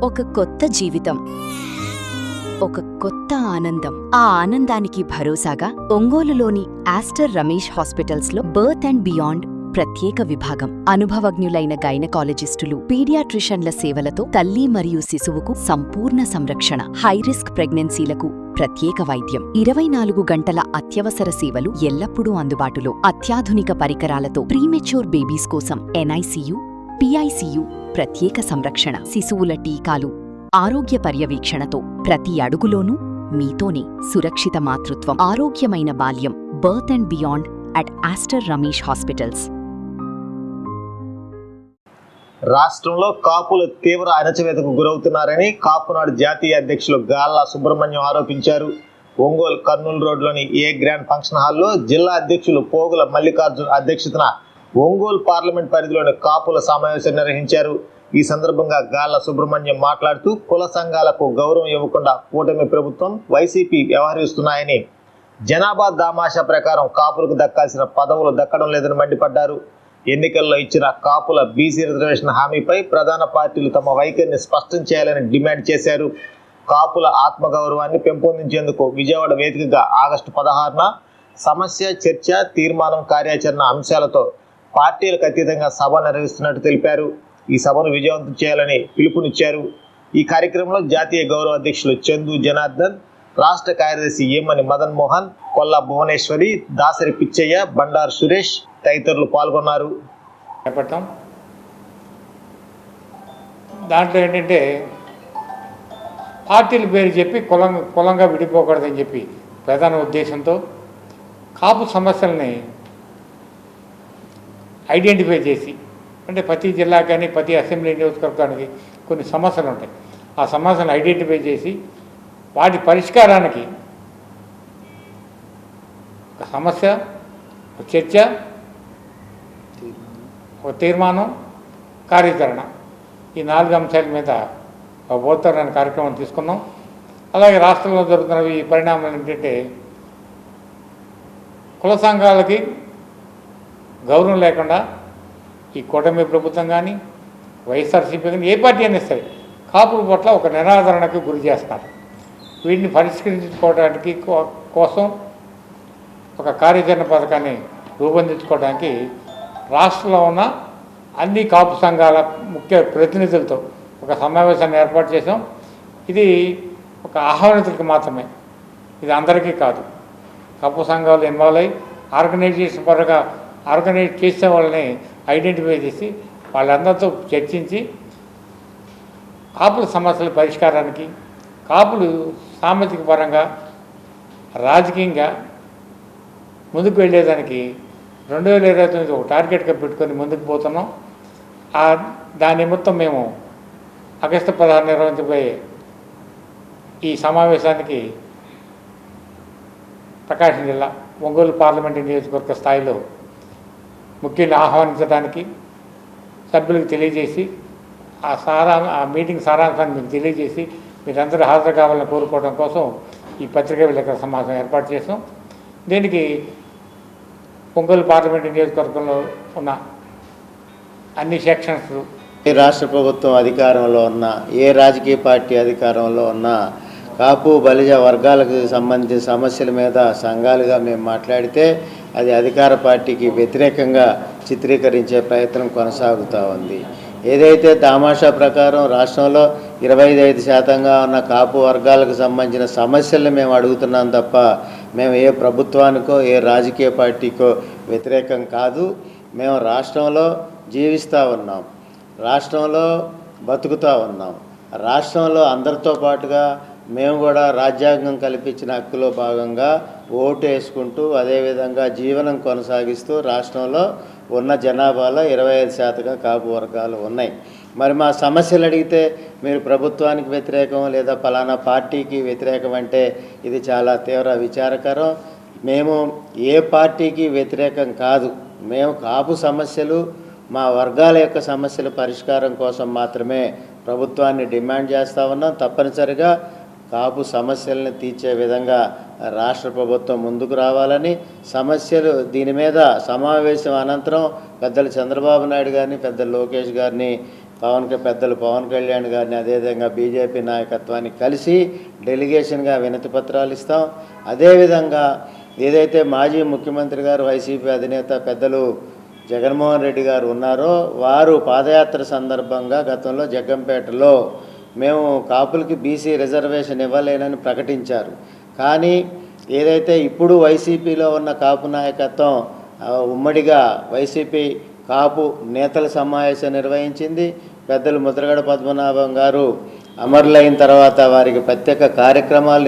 ఒక కొత్త జీవితం, ఒక కొత్త ఆనందం. ఆ ఆనందానికి భరోసాగా ఒంగోలులోని ఆస్టర్ రమేష్ హాస్పిటల్స్లో బర్త్ అండ్ బియాండ్ ప్రత్యేక విభాగం. అనుభవజ్ఞులైన గైనకాలజిస్టులు, పీడియాట్రిషన్ల సేవలతో తల్లి మరియు శిశువుకు సంపూర్ణ సంరక్షణ. హైరిస్క్ ప్రెగ్నెన్సీలకు ప్రత్యేక వైద్యం. 24 గంటల అత్యవసర సేవలు ఎల్లప్పుడూ అందుబాటులో. అత్యాధునిక పరికరాలతో ప్రీమెచ్యూర్ బేబీస్ కోసం ఎన్ఐసియు, పిఐసియు ప్రత్యేక సంరక్షణ. శిశువుల టీకాలు, ఆరోగ్య పర్యవేక్షణతో ప్రతి అడుగులోనూ మీతోనే. సురక్షిత మాతృత్వం, ఆరోగ్యమైన బాల్యం. Birth and beyond at Aster Ramesh hospitals. రాష్ట్రంలో కాపులు తీవ్ర అణచివేతకు గురవుతున్నారని కాపునాడు జాతీయ అధ్యక్షులు గాల్లా సుబ్రహ్మణ్యం ఆరోపించారు. ఒంగోలు కర్నూలు రోడ్లోని ఏ గ్రాండ్ ఫంక్షన్ హాల్లో జిల్లా అధ్యక్షులు పోగుల మల్లికార్జున్ అధ్యక్షతన ఒంగోలు పార్లమెంట్ పరిధిలోని కాపుల సమావేశం నిర్వహించారు. ఈ సందర్భంగా గాల్లా సుబ్రహ్మణ్యం మాట్లాడుతూ కుల సంఘాలకు గౌరవం ఇవ్వకుండా కూటమి ప్రభుత్వం, వైసీపీ వ్యవహరిస్తున్నాయని, జనాభా దామాషా ప్రకారం కాపులకు దక్కాల్సిన పదవులు దక్కడం లేదని మండిపడ్డారు. ఎన్నికల్లో ఇచ్చిన కాపుల బీసీ రిజర్వేషన్ హామీపై ప్రధాన పార్టీలు తమ వైఖరిని స్పష్టం చేయాలని డిమాండ్ చేశారు. కాపుల ఆత్మగౌరవాన్ని పెంపొందించేందుకు విజయవాడ వేదికగా ఆగస్టు 16న సమస్య, చర్చ, తీర్మానం, కార్యాచరణ అంశాలతో పార్టీలకు అతీతంగా సభ నిర్వహిస్తున్నట్టు తెలిపారు. ఈ సభను విజయవంతం చేయాలని పిలుపునిచ్చారు. ఈ కార్యక్రమంలో జాతీయ గౌరవ అధ్యక్షులు చందు జనార్దన్, రాష్ట్ర కార్యదర్శి ఏమని మదన్ మోహన్, కొల్లా భువనేశ్వరి, దాసరి పిచ్చయ్య, బండారు సురేష్ తదితరులు పాల్గొన్నారు. దాంట్లో ఏంటంటే పార్టీల పేరు చెప్పి కులంగా విడిపోకూడదని చెప్పి ప్రధాన ఉద్దేశంతో కాపు సమస్యల్ని ఐడెంటిఫై చేసి, అంటే ప్రతి జిల్లా కానీ ప్రతి అసెంబ్లీ నియోజకవర్గానికి కొన్ని సమస్యలు ఉంటాయి. ఆ సమస్యలను ఐడెంటిఫై చేసి వాటి పరిష్కారానికి ఒక సమస్య, ఒక చర్చ, ఒక తీర్మానం, కార్యాచరణ, ఈ 4 అంశాల మీద ఒక బోధన కార్యక్రమం తీసుకున్నాం. అలాగే రాష్ట్రంలో జరుగుతున్న ఈ పరిణామాలు ఏంటంటే కుల సంఘాలకి గౌరవం లేకుండా ఈ కూటమి ప్రభుత్వం కానీ, వైఎస్ఆర్సీపీ కానీ, ఏ పార్టీ అయినా సరే కాపుల పట్ల ఒక నిరాదరణకు గురి చేస్తున్నారు. వీటిని పరిష్కరించుకోవడానికి కోసం ఒక కార్యాచరణ పథకాన్ని రూపొందించుకోవడానికి రాష్ట్రంలో ఉన్న అన్ని కాపు సంఘాల ముఖ్య ప్రతినిధులతో ఒక సమావేశాన్ని ఏర్పాటు చేసాం. ఇది ఒక ఆహ్వానితులకు మాత్రమే, ఇది అందరికీ కాదు. కాపు సంఘాలు ఇన్వాల్వ్ అయ్యి ఆర్గనైజేషన్ పరంగా ఆర్గనైజ్ చేసే వాళ్ళని ఐడెంటిఫై చేసి వాళ్ళందరితో చర్చించి కాపుల సమస్యల పరిష్కారానికి, కాపులు సామాజిక పరంగా, రాజకీయంగా ముందుకు వెళ్ళేదానికి 2029 ఒక టార్గెట్గా పెట్టుకొని ముందుకు పోతున్నాం. దాని నిమిత్తం మేము ఆగస్టు 16 నిర్వహించబోయే ఈ సమావేశానికి ప్రకాశం జిల్లా ఒంగోలు పార్లమెంటు నియోజకవర్గ స్థాయిలో ముఖ్యంగా ఆహ్వానించడానికి, సభ్యులకు తెలియజేసి ఆ మీటింగ్ సారాంశాన్ని మీకు తెలియజేసి మీరందరూ హాజరు కావాలని కోరుకోవడం కోసం ఈ పత్రికా విలేకరుల సమావేశం ఏర్పాటు చేసాం. దీనికి ఒంగోలు పార్లమెంటు నియోజకవర్గంలో ఉన్న అన్ని సెక్షన్స్, ఏ రాష్ట్ర ప్రభుత్వం అధికారంలో ఉన్న, ఏ రాజకీయ పార్టీ అధికారంలో ఉన్న కాపు బలిజ వర్గాలకు సంబంధించిన సమస్యల మీద సంఘాలుగా మేము మాట్లాడితే అది అధికార పార్టీకి వ్యతిరేకంగా చిత్రీకరించే ప్రయత్నం కొనసాగుతూ ఉంది. ఏదైతే తమాషా ప్రకారం రాష్ట్రంలో 25% ఉన్న కాపు వర్గాలకు సంబంధించిన సమస్యలను మేము అడుగుతున్నాం తప్ప మేము ఏ ప్రభుత్వానికో ఏ రాజకీయ పార్టీకో వ్యతిరేకం కాదు. మేము రాష్ట్రంలో జీవిస్తూ ఉన్నాం, రాష్ట్రంలో బతుకుతూ ఉన్నాం. రాష్ట్రంలో అందరితో పాటుగా మేము కూడా రాజ్యాంగం కల్పించిన హక్కులో భాగంగా ఓటు వేసుకుంటూ అదేవిధంగా జీవనం కొనసాగిస్తూ రాష్ట్రంలో ఉన్న జనాభాలో 25% కాపు వర్గాలు ఉన్నాయి. మరి మా సమస్యలు అడిగితే మీరు ప్రభుత్వానికి వ్యతిరేకం లేదా ఫలానా పార్టీకి వ్యతిరేకం అంటే ఇది చాలా తీవ్ర విచారకరం. మేము ఏ పార్టీకి వ్యతిరేకం కాదు. మేము కాపు సమస్యలు, మా వర్గాల యొక్క సమస్యల పరిష్కారం కోసం మాత్రమే ప్రభుత్వాన్ని డిమాండ్ చేస్తూ ఉన్నాం. తప్పనిసరిగా కాపు సమస్యలను తీర్చే విధంగా రాష్ట్ర ప్రభుత్వం ముందుకు రావాలని, సమస్యలు దీని మీద సమావేశం అనంతరం పెద్దలు చంద్రబాబు నాయుడు గారిని, పెద్దలు లోకేష్ గారిని పెద్దలు పవన్ కళ్యాణ్ గారిని అదేవిధంగా బీజేపీ నాయకత్వాన్ని కలిసి డెలిగేషన్గా వినతి పత్రాలు ఇస్తాం. అదేవిధంగా ఏదైతే మాజీ ముఖ్యమంత్రి గారు వైసీపీ అధినేత పెద్దలు జగన్మోహన్ రెడ్డి గారు ఉన్నారో వారు పాదయాత్ర సందర్భంగా గతంలో జగ్గంపేటలో మేము కాపులకి బీసీ రిజర్వేషన్ ఇవ్వలేనని ప్రకటించారు. కానీ ఏదైతే ఇప్పుడు వైసీపీలో ఉన్న కాపు నాయకత్వం ఉమ్మడిగా వైసీపీ కాపు నేతల సమావేశం నిర్వహించింది. పెద్దలు ముద్రగడ పద్మనాభం గారు అమరులైన తర్వాత వారికి ప్రత్యేక కార్యక్రమాలు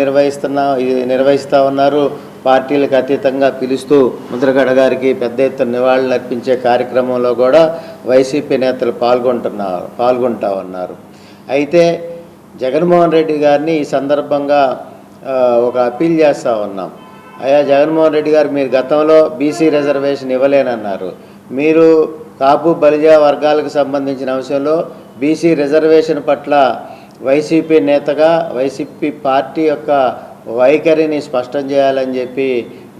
నిర్వహిస్తూ ఉన్నారు. పార్టీలకు అతీతంగా పిలుస్తూ ముద్రగడ గారికి పెద్ద ఎత్తున నివాళులు అర్పించే కార్యక్రమంలో కూడా వైసీపీ నేతలు పాల్గొంటూ ఉన్నారు. అయితే జగన్మోహన్ రెడ్డి గారిని ఈ సందర్భంగా ఒక అప్పీల్ చేస్తూ ఉన్నాం. అయ్యా జగన్మోహన్ రెడ్డి గారు, మీరు గతంలో బీసీ రిజర్వేషన్ ఇవ్వలేనన్నారు. మీరు కాపు బలిజ వర్గాలకు సంబంధించిన అంశంలో బీసీ రిజర్వేషన్ పట్ల వైసీపీ నేతగా వైసీపీ పార్టీ యొక్క వైఖరిని స్పష్టం చేయాలని చెప్పి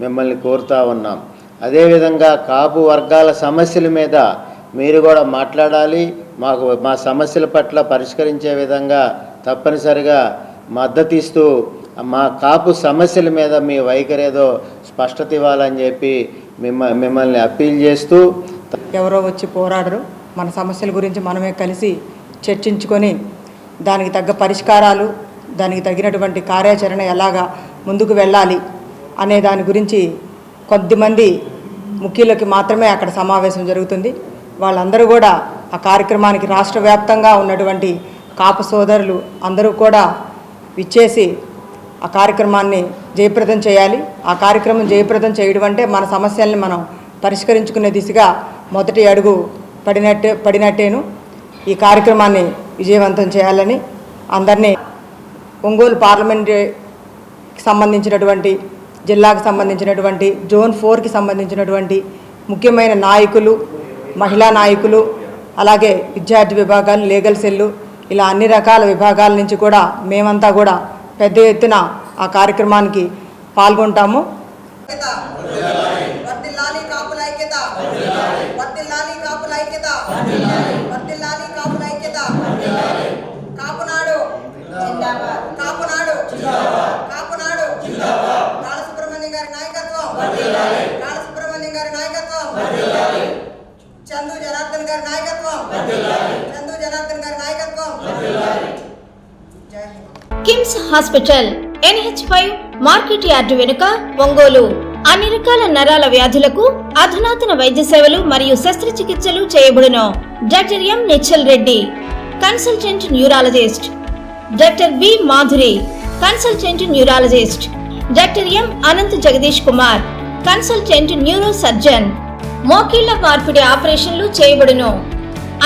మిమ్మల్ని కోరుతూ ఉన్నాం. అదేవిధంగా కాపు వర్గాల సమస్యల మీద మీరు కూడా మాట్లాడాలి. మా సమస్యల పట్ల పరిష్కరించే విధంగా తప్పనిసరిగా మద్దతు ఇస్తూ మా కాపు సమస్యల మీద మీ వైఖరి ఏదో స్పష్టత ఇవ్వాలని చెప్పి మిమ్మల్ని అప్పీల్ చేస్తూ, ఎవరో వచ్చి పోరాడరు, మన సమస్యల గురించి మనమే కలిసి చర్చించుకొని దానికి తగ్గ పరిష్కారాలు, దానికి తగినటువంటి కార్యాచరణ ఎలాగా ముందుకు వెళ్ళాలి అనే దాని గురించి కొద్దిమంది ముఖ్యులకి మాత్రమే అక్కడ సమావేశం జరుగుతుంది. వాళ్ళందరూ కూడా ఆ కార్యక్రమానికి రాష్ట్ర వ్యాప్తంగా ఉన్నటువంటి కాపు సోదరులు అందరూ కూడా విచ్చేసి ఆ కార్యక్రమాన్ని జయప్రదం చేయాలి. ఆ కార్యక్రమం జయప్రదం చేయడం అంటే మన సమస్యల్ని మనం పరిష్కరించుకునే దిశగా మొదటి అడుగు పడినట్టేను. ఈ కార్యక్రమాన్ని విజయవంతం చేయాలని అందరినీ ఒంగోలు పార్లమెంట్కి సంబంధించినటువంటి, జిల్లాకు సంబంధించినటువంటి, జోన్ 4కి సంబంధించినటువంటి ముఖ్యమైన నాయకులు, మహిళా నాయకులు, అలాగే విద్యార్థి విభాగాలు, లీగల్ సెల్లు, ఇలా అన్ని రకాల విభాగాల నుంచి కూడా మేమంతా కూడా పెద్ద ఎత్తున ఆ కార్యక్రమానికి పాల్గొంటాము. KIMS hospital NH5 market yard వెనుక ఒంగోలు. అన్ని రకాల నరాల వ్యాధులకు అధునాతన వైద్య సేవలు మరియు శస్త్రచికిత్సలు చేయబడును. Doctor M Nichal Reddy, consultant neurologist. Doctor B Madhuri, consultant neurologist. Doctor M Anant Jagadish Kumar, consultant neuro surgeon. మోకీళ్ల మార్పిడి ఆపరేషన్లు చేయబడును.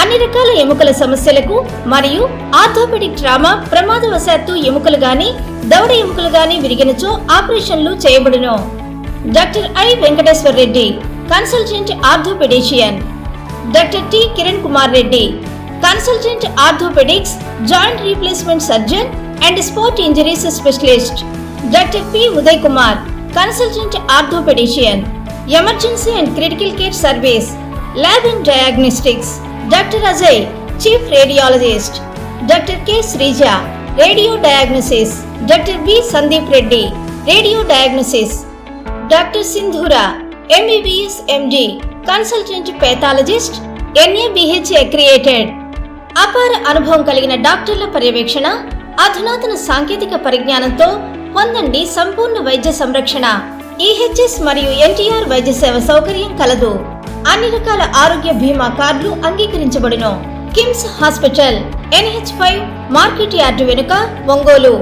అన్ని రకాల ఎముకల సమస్యలకు మరియు ఆర్థోపెడిక్ ట్రామా, ప్రమాదవశాత్తు ఎముకలు గాని దవడ ఎముకలు గాని విరిగినచో ఆపరేషన్లు చేయబడును. Doctor I Venkateshwar Reddy, consultant orthopedician. Doctor T Kiran Kumar Reddy, consultant orthopedics, joint replacement surgeon and sport injuries specialist. Doctor P Uday Kumar, consultant orthopedician. Emergency and critical care service, lab and diagnostics. Doctor Ajay, chief radiologist. Doctor K Sreeja, radio diagnosis. Doctor B Sandeep Reddy, radio diagnosis. Doctor Sindhura, MBBS MD, consultant pathologist, NABH accredited. అపార అనుభవం కలిగిన డాక్టర్ల పర్యవేక్షణ, అధునాతన సాంకేతిక పరిజ్ఞానంతో పొందండి సంపూర్ణ వైద్య సంరక్షణ. EHS మరియు NTR వైద్య సేవ సౌకర్యం కలదు. అన్ని రకాల ఆరోగ్య బీమా కార్డులు అంగీకరించబడును. KIMS hospital NH5 market yard వెనుక ఒంగోలు.